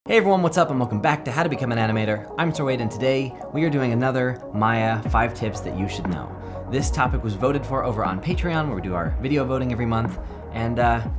Hey everyone, what's up and welcome back to How to Become an Animator. I'm Sir Wade and today we are doing another Maya 5 tips that you should know. This topic was voted for over on Patreon where we do our video voting every month and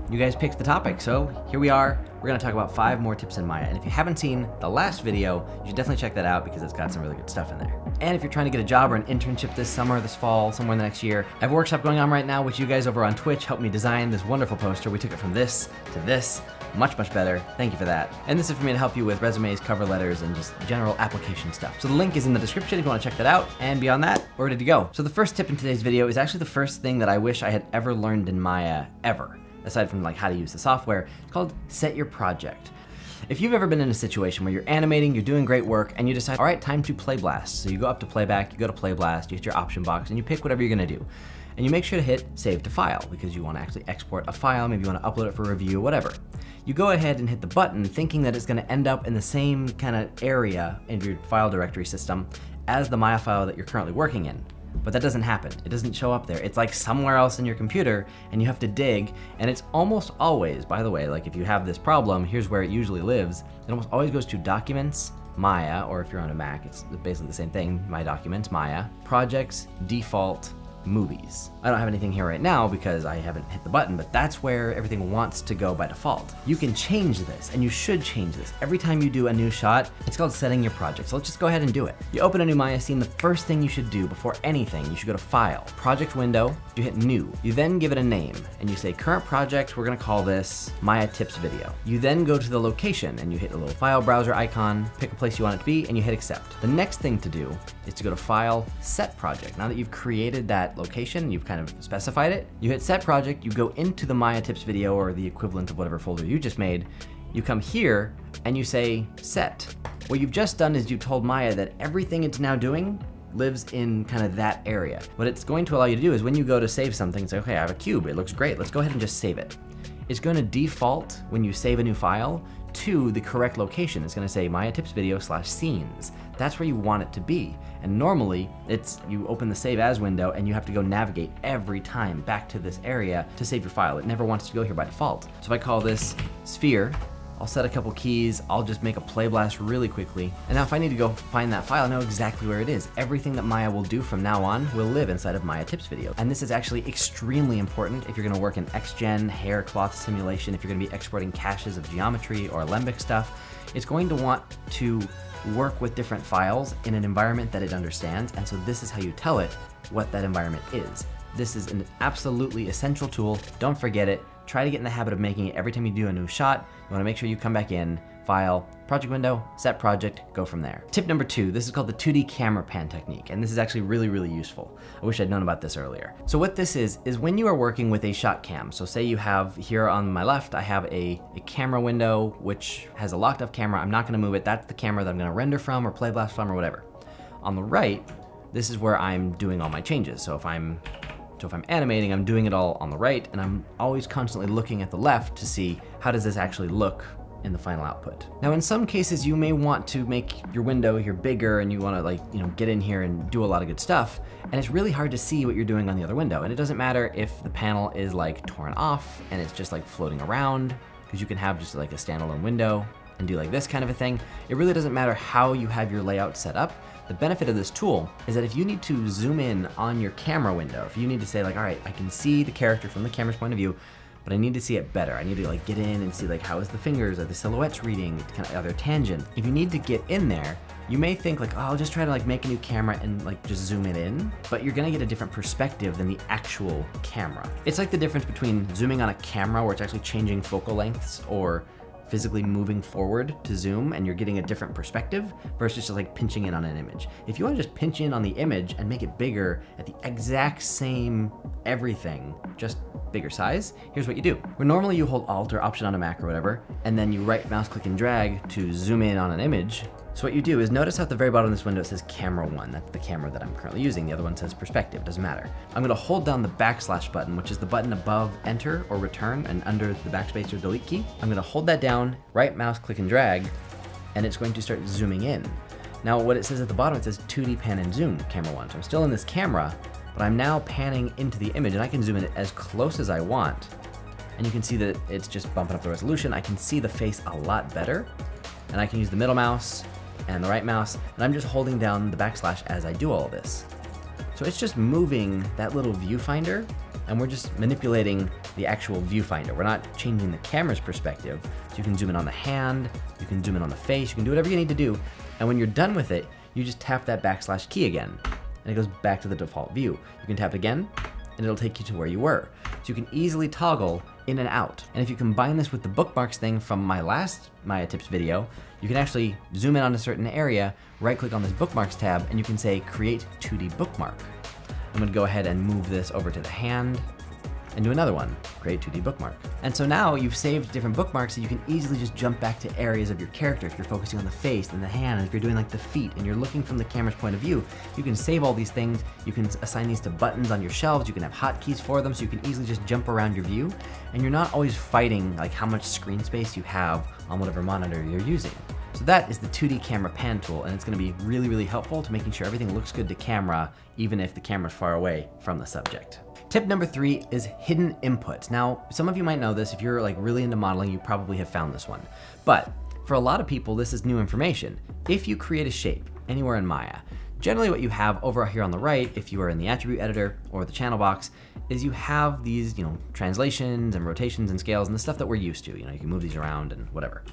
you guys picked the topic, so here we are. We're gonna talk about 5 more tips in Maya, and if you haven't seen the last video, you should definitely check that out because it's got some really good stuff in there. And if you're trying to get a job or an internship this summer, this fall, somewhere in the next year, I have a workshop going on right now which you guys over on Twitch helped me design this wonderful poster. We took it from this to this. Much better. Thank you for that. And this is for me to help you with resumes, cover letters, and just general application stuff. So the link is in the description if you want to check that out. And beyond that, we're ready to go. So the first tip in today's video is actually the first thing that I wish I had ever learned in Maya, ever. Aside from like how to use the software. It's called set your project. If you've ever been in a situation where you're animating, you're doing great work, and you decide, all right, time to play blast. So you go up to playback, you go to play blast, you hit your option box, and you pick whatever you're gonna do. And you make sure to hit save to file because you want to actually export a file, maybe you want to upload it for review, whatever. You go ahead and hit the button thinking that it's going to end up in the same kind of area in your file directory system as the Maya file that you're currently working in. But that doesn't happen. It doesn't show up there. It's like somewhere else in your computer and you have to dig, and it's almost always, by the way, like if you have this problem, here's where it usually lives. It almost always goes to Documents, Maya, or if you're on a Mac, it's basically the same thing, My Documents, Maya, Projects, Default, Movies. I don't have anything here right now because I haven't hit the button, but that's where everything wants to go by default. You can change this, and you should change this. Every time you do a new shot, it's called setting your project. So let's just go ahead and do it. You open a new Maya scene, the first thing you should do before anything, you should go to File, Project Window, you hit New. You then give it a name, and you say Current Project, we're gonna call this Maya Tips Video. You then go to the location, and you hit a little file browser icon, pick a place you want it to be, and you hit Accept. The next thing to do is to go to File, Set Project. Now that you've created that location, you've kind of specified it, you hit Set Project, you go into the Maya Tips Video or the equivalent of whatever folder you just made, you come here and you say Set. What you've just done is you told Maya that everything it's now doing lives in kind of that area. What it's going to allow you to do is when you go to save something, say, okay, I have a cube, it looks great, let's go ahead and just save it. It's going to default when you save a new file to the correct location. It's going to say Maya Tips Video / scenes. That's where you want it to be. And normally you open the save as window and you have to go navigate every time back to this area to save your file. It never wants to go here by default. So if I call this sphere, I'll set a couple keys, I'll just make a play blast really quickly. And now if I need to go find that file, I know exactly where it is. Everything that Maya will do from now on will live inside of Maya Tips Video. And this is actually extremely important if you're gonna work in XGen, hair, cloth simulation, if you're gonna be exporting caches of geometry or Alembic stuff. It's going to want to work with different files in an environment that it understands, and so this is how you tell it what that environment is. This is an absolutely essential tool. Don't forget it. Try to get in the habit of making it every time you do a new shot. You wanna make sure you come back in, File, Project Window, Set Project, go from there. Tip number 2, this is called the 2D camera pan technique, and this is actually really useful. I wish I'd known about this earlier. So what this is when you are working with a shot cam, so say you have here on my left, I have a camera window which has a locked up camera. I'm not gonna move it. That's the camera that I'm gonna render from or play blast from or whatever. On the right, this is where I'm doing all my changes. So if I'm animating, I'm doing it all on the right, and I'm always constantly looking at the left to see how does this actually look in the final output. Now in some cases you may want to make your window here bigger and you want to get in here and do a lot of good stuff, and it's really hard to see what you're doing on the other window. And it doesn't matter if the panel is like torn off and it's just like floating around, because you can have just like a standalone window and do like this kind of a thing. It really doesn't matter how you have your layout set up. The benefit of this tool is that if you need to zoom in on your camera window, if you need to say like, all right, I can see the character from the camera's point of view, but I need to see it better. I need to like get in and see like how is the fingers, are the silhouettes reading, are there tangent? If you need to get in there, you may think like, oh, I'll just try to like make a new camera and like just zoom it in, but you're gonna get a different perspective than the actual camera. It's like the difference between zooming on a camera where it's actually changing focal lengths or physically moving forward to zoom and you're getting a different perspective versus just like pinching in on an image. If you want to just pinch in on the image and make it bigger at the exact same everything, just bigger size, here's what you do. Where normally you hold Alt or Option on a Mac or whatever, and then you right mouse click and drag to zoom in on an image. So what you do is notice at the very bottom of this window it says Camera 1. That's the camera that I'm currently using. The other one says Perspective, doesn't matter. I'm gonna hold down the backslash button, which is the button above Enter or Return and under the backspace or Delete key. I'm gonna hold that down, right mouse click and drag, and it's going to start zooming in. Now what it says at the bottom, it says 2D pan and zoom, Camera 1. So I'm still in this camera, but I'm now panning into the image and I can zoom in as close as I want. And you can see that it's just bumping up the resolution. I can see the face a lot better. And I can use the middle mouse and the right mouse, and I'm just holding down the backslash as I do all of this. So it's just moving that little viewfinder, and we're just manipulating the actual viewfinder. We're not changing the camera's perspective. So you can zoom in on the hand, you can zoom in on the face, you can do whatever you need to do. And when you're done with it, you just tap that backslash key again, and it goes back to the default view. You can tap again, and it'll take you to where you were. So you can easily toggle in and out. And if you combine this with the bookmarks thing from my last Maya Tips video, you can actually zoom in on a certain area, right click on this bookmarks tab, and you can say create 2D bookmark. I'm gonna go ahead and move this over to the hand and do another one, create 2D bookmark. And so now you've saved different bookmarks so you can easily just jump back to areas of your character. If you're focusing on the face and the hand, and if you're doing like the feet and you're looking from the camera's point of view, you can save all these things. You can assign these to buttons on your shelves. You can have hotkeys for them so you can easily just jump around your view. And you're not always fighting like how much screen space you have on whatever monitor you're using. So that is the 2D camera pan tool, and it's gonna be really, really helpful to making sure everything looks good to camera, even if the camera's far away from the subject. Tip number 3 is hidden inputs. Now, some of you might know this. If you're like really into modeling, you probably have found this one. But for a lot of people, this is new information. If you create a shape anywhere in Maya, generally what you have over here on the right, if you are in the attribute editor or the channel box, is you have these, translations and rotations and scales and the stuff that we're used to. You can move these around and whatever.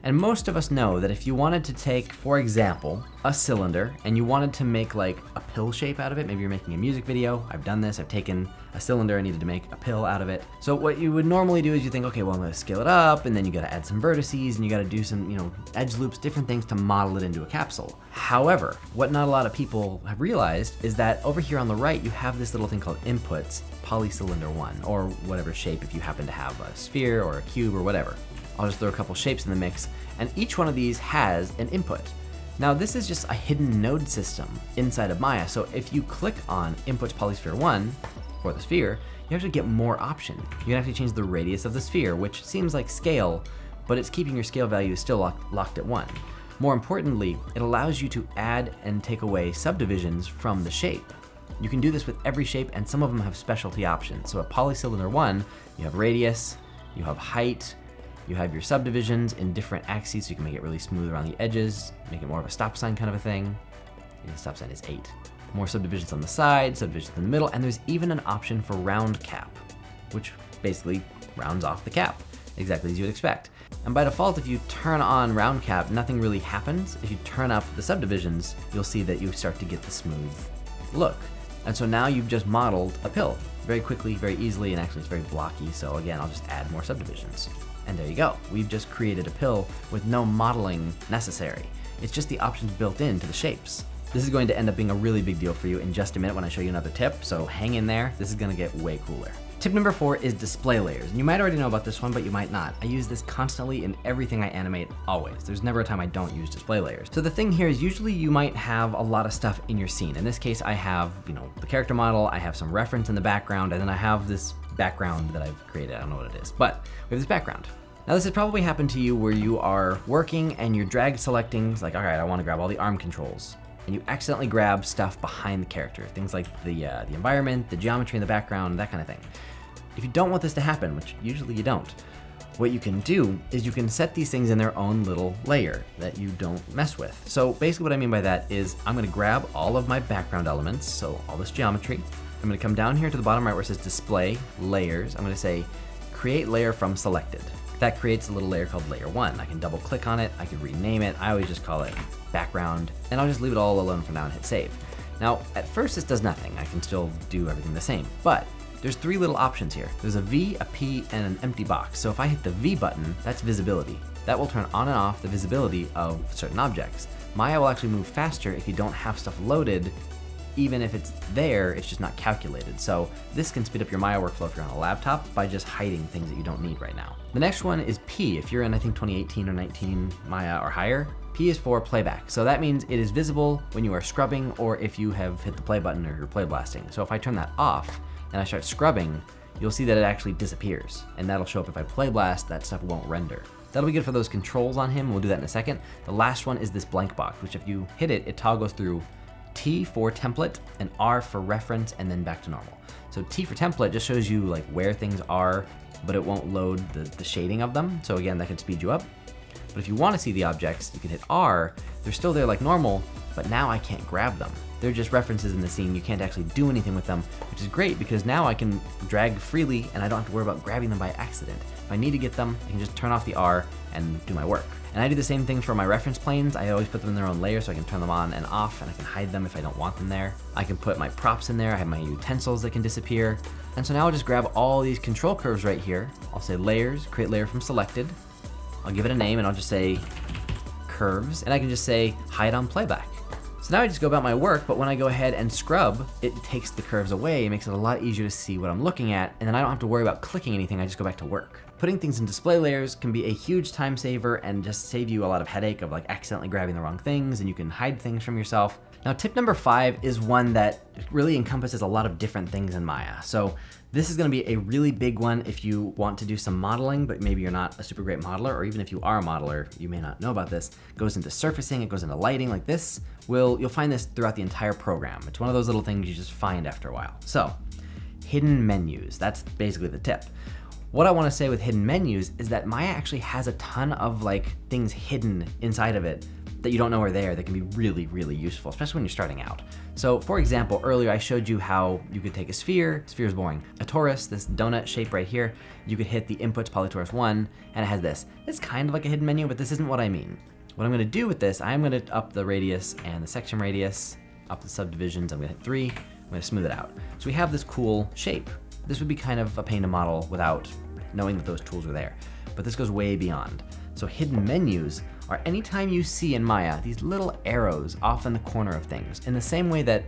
And most of us know that if you wanted to take, for example, a cylinder and you wanted to make like a pill shape out of it, maybe you're making a music video. I've done this, I've taken a cylinder, I needed to make a pill out of it. So what you would normally do is you think, okay, well, I'm gonna scale it up, and then you gotta add some vertices and you gotta do some, edge loops, different things to model it into a capsule. However, what not a lot of people have realized is that over here on the right, you have this little thing called inputs, polycylinder 1, or whatever shape if you happen to have a sphere or a cube or whatever. I'll just throw a couple shapes in the mix, and each one of these has an input. Now this is just a hidden node system inside of Maya, so if you click on Inputs Polysphere 1 for the sphere, you actually get more option. You can actually change the radius of the sphere, which seems like scale, but it's keeping your scale value still locked at 1. More importantly, it allows you to add and take away subdivisions from the shape. You can do this with every shape, and some of them have specialty options. So at Polycylinder 1, you have radius, you have height, you have your subdivisions in different axes, so you can make it really smooth around the edges, make it more of a stop sign kind of a thing. The stop sign is 8. More subdivisions on the side, subdivisions in the middle, and there's even an option for round cap, which basically rounds off the cap, exactly as you would expect. And by default, if you turn on round cap, nothing really happens. If you turn up the subdivisions, you'll see that you start to get the smooth look. And so now you've just modeled a pill very quickly, very easily, and actually it's very blocky, so again, I'll just add more subdivisions. And there you go. We've just created a pill with no modeling necessary. It's just the options built into the shapes. This is going to end up being a really big deal for you in just a minute when I show you another tip, so hang in there. This is gonna get way cooler. Tip number 4 is display layers. And you might already know about this one, but you might not. I use this constantly in everything I animate, always. There's never a time I don't use display layers. So the thing here is usually you might have a lot of stuff in your scene. In this case, I have, the character model, I have some reference in the background, and then I have this background that I've created. I don't know what it is, but we have this background. Now this has probably happened to you where you are working and you're drag selecting, it's like, all right, I want to grab all the arm controls. And you accidentally grab stuff behind the character, things like the environment, the geometry in the background, that kind of thing. If you don't want this to happen, which usually you don't, what you can do is you can set these things in their own little layer that you don't mess with. So basically what I mean by that is I'm gonna grab all of my background elements, so all this geometry. I'm gonna come down here to the bottom right where it says display layers. I'm gonna say create layer from selected. That creates a little layer called layer 1. I can double click on it, I can rename it. I always just call it background, and I'll just leave it all alone for now and hit save. Now, at first this does nothing. I can still do everything the same, but there's 3 little options here. There's a V, a P, and an empty box. So if I hit the V button, that's visibility. That will turn on and off the visibility of certain objects. Maya will actually move faster if you don't have stuff loaded. Even if it's there, it's just not calculated. So this can speed up your Maya workflow if you're on a laptop by just hiding things that you don't need right now. The next one is P. If you're in, I think, 2018 or 19 Maya or higher, P is for playback. So that means it is visible when you are scrubbing or if you have hit the play button or you're play blasting. So if I turn that off and I start scrubbing, you'll see that it actually disappears. And that'll show up if I play blast, that stuff won't render. That'll be good for those controls on him. We'll do that in a second. The last one is this blank box, which if you hit it, it toggles through T for template and R for reference and then back to normal. So T for template just shows you like where things are, but it won't load the shading of them. So again, that could speed you up. But if you want to see the objects, you can hit R. They're still there like normal, but now I can't grab them. They're just references in the scene. You can't actually do anything with them, which is great because now I can drag freely and I don't have to worry about grabbing them by accident. If I need to get them, I can just turn off the R and do my work. And I do the same thing for my reference planes. I always put them in their own layer so I can turn them on and off, and I can hide them if I don't want them there. I can put my props in there. I have my utensils that can disappear. And so now I'll just grab all these control curves right here. I'll say layers, create layer from selected. I'll give it a name and I'll just say curves, and I can just say hide on playback. So now I just go about my work, but when I go ahead and scrub, it takes the curves away. It makes it a lot easier to see what I'm looking at, and then I don't have to worry about clicking anything. I just go back to work. Putting things in display layers can be a huge time saver and just save you a lot of headache of like accidentally grabbing the wrong things, and you can hide things from yourself. Now, tip number 5 is one that really encompasses a lot of different things in Maya. So this is gonna be a really big one if you want to do some modeling, but maybe you're not a super great modeler, or even if you are a modeler, you may not know about this. It goes into surfacing, it goes into lighting like this. You'll find this throughout the entire program. It's one of those little things you just find after a while. So, hidden menus, that's basically the tip. What I wanna say with hidden menus is that Maya actually has a ton of like things hidden inside of it that you don't know are there that can be really, really useful, especially when you're starting out. So for example, earlier I showed you how you could take a sphere is boring. A torus, this donut shape right here, you could hit the inputs polytorus 1, and it has this. It's kind of like a hidden menu, but this isn't what I mean. What I'm gonna do with this, I'm gonna up the radius and the section radius, up the subdivisions, I'm gonna hit 3, I'm gonna smooth it out. So we have this cool shape. This would be kind of a pain to model without knowing that those tools are there, but this goes way beyond. So hidden menus are anytime you see in Maya these little arrows off in the corner of things. In the same way that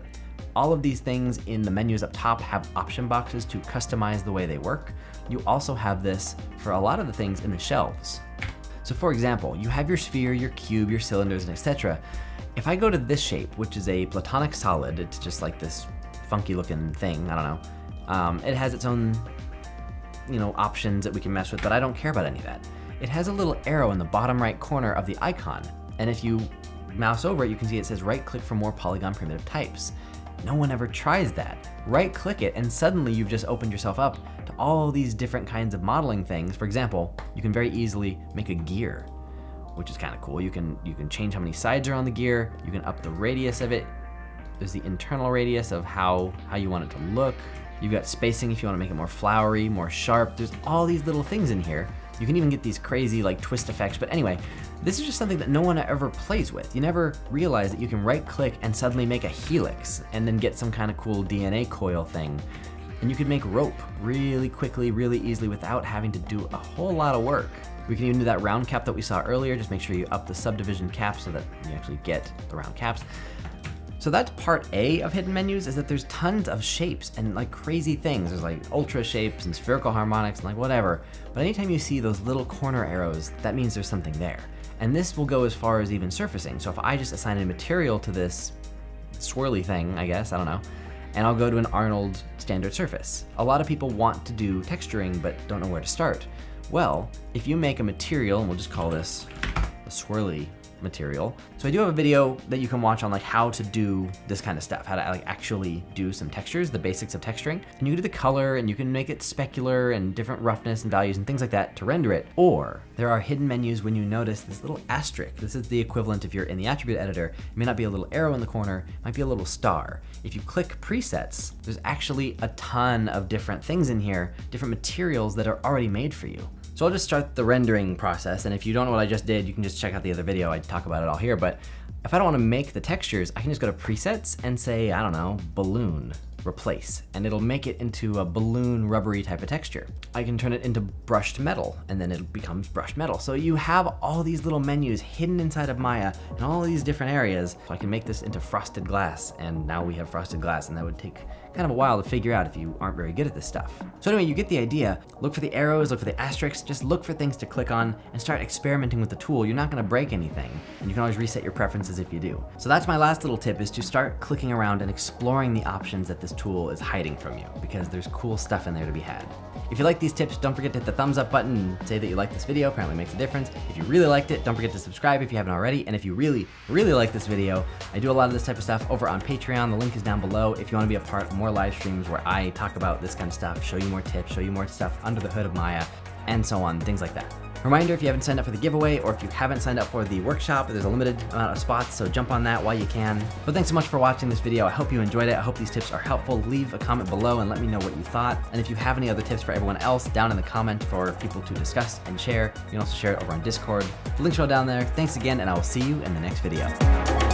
all of these things in the menus up top have option boxes to customize the way they work, you also have this for a lot of the things in the shelves. So for example, you have your sphere, your cube, your cylinders, and etc. If I go to this shape, which is a platonic solid, it's just like this funky looking thing, I don't know. It has its own, options that we can mess with, but I don't care about any of that. It has a little arrow in the bottom right corner of the icon, and if you mouse over it, you can see it says right-click for more polygon primitive types. No one ever tries that. Right-click it, and suddenly you've just opened yourself up to all these different kinds of modeling things. For example, you can very easily make a gear, which is kind of cool. You can change how many sides are on the gear. You can up the radius of it. There's the internal radius of how you want it to look. You've got spacing if you want to make it more flowery, more sharp. There's all these little things in here. You can even get these crazy like twist effects, but anyway, this is just something that no one ever plays with. You never realize that you can right click and suddenly make a helix and then get some kind of cool DNA coil thing. And you can make rope really quickly, really easily without having to do a whole lot of work. We can even do that round cap that we saw earlier. Just make sure you up the subdivision cap so that you actually get the round caps. So that's part A of hidden menus, is that there's tons of shapes and like crazy things. There's like ultra shapes and spherical harmonics and like whatever. But anytime you see those little corner arrows, that means there's something there. And this will go as far as even surfacing. So if I just assign a material to this swirly thing, I guess, I don't know, and I'll go to an Arnold standard surface. A lot of people want to do texturing but don't know where to start. Well, if you make a material, and we'll just call this a swirly material. So I do have a video that you can watch on like how to do this kind of stuff, how to like actually do some textures, the basics of texturing. And you can do the color and you can make it specular and different roughness and values and things like that to render it. Or there are hidden menus when you notice this little asterisk. This is the equivalent if you're in the attribute editor. It may not be a little arrow in the corner, it might be a little star. If you click presets, there's actually a ton of different things in here, different materials that are already made for you. So I'll just start the rendering process, and if you don't know what I just did, you can just check out the other video. I talk about it all here, but if I don't want to make the textures, I can just go to presets and say, I don't know, balloon, replace, and it'll make it into a balloon rubbery type of texture. I can turn it into brushed metal, and then it becomes brushed metal. So you have all these little menus hidden inside of Maya in all these different areas. So I can make this into frosted glass, and now we have frosted glass, and that would take kind of a while to figure out if you aren't very good at this stuff. So anyway, you get the idea. Look for the arrows, look for the asterisks, just look for things to click on and start experimenting with the tool. You're not gonna break anything, and you can always reset your preferences if you do. So that's my last little tip, is to start clicking around and exploring the options that this tool is hiding from you, because there's cool stuff in there to be had. If you like these tips, don't forget to hit the thumbs up button and say that you like this video. Apparently it makes a difference. If you really liked it, don't forget to subscribe if you haven't already. And if you really, really like this video, I do a lot of this type of stuff over on Patreon. The link is down below if you want to be a part of more live streams where I talk about this kind of stuff, show you more tips, show you more stuff under the hood of Maya, and so on, things like that. Reminder, if you haven't signed up for the giveaway or if you haven't signed up for the workshop, there's a limited amount of spots, so jump on that while you can. But thanks so much for watching this video. I hope you enjoyed it. I hope these tips are helpful. Leave a comment below and let me know what you thought. And if you have any other tips for everyone else, down in the comment for people to discuss and share. You can also share it over on Discord. The links are all down there. Thanks again, and I will see you in the next video.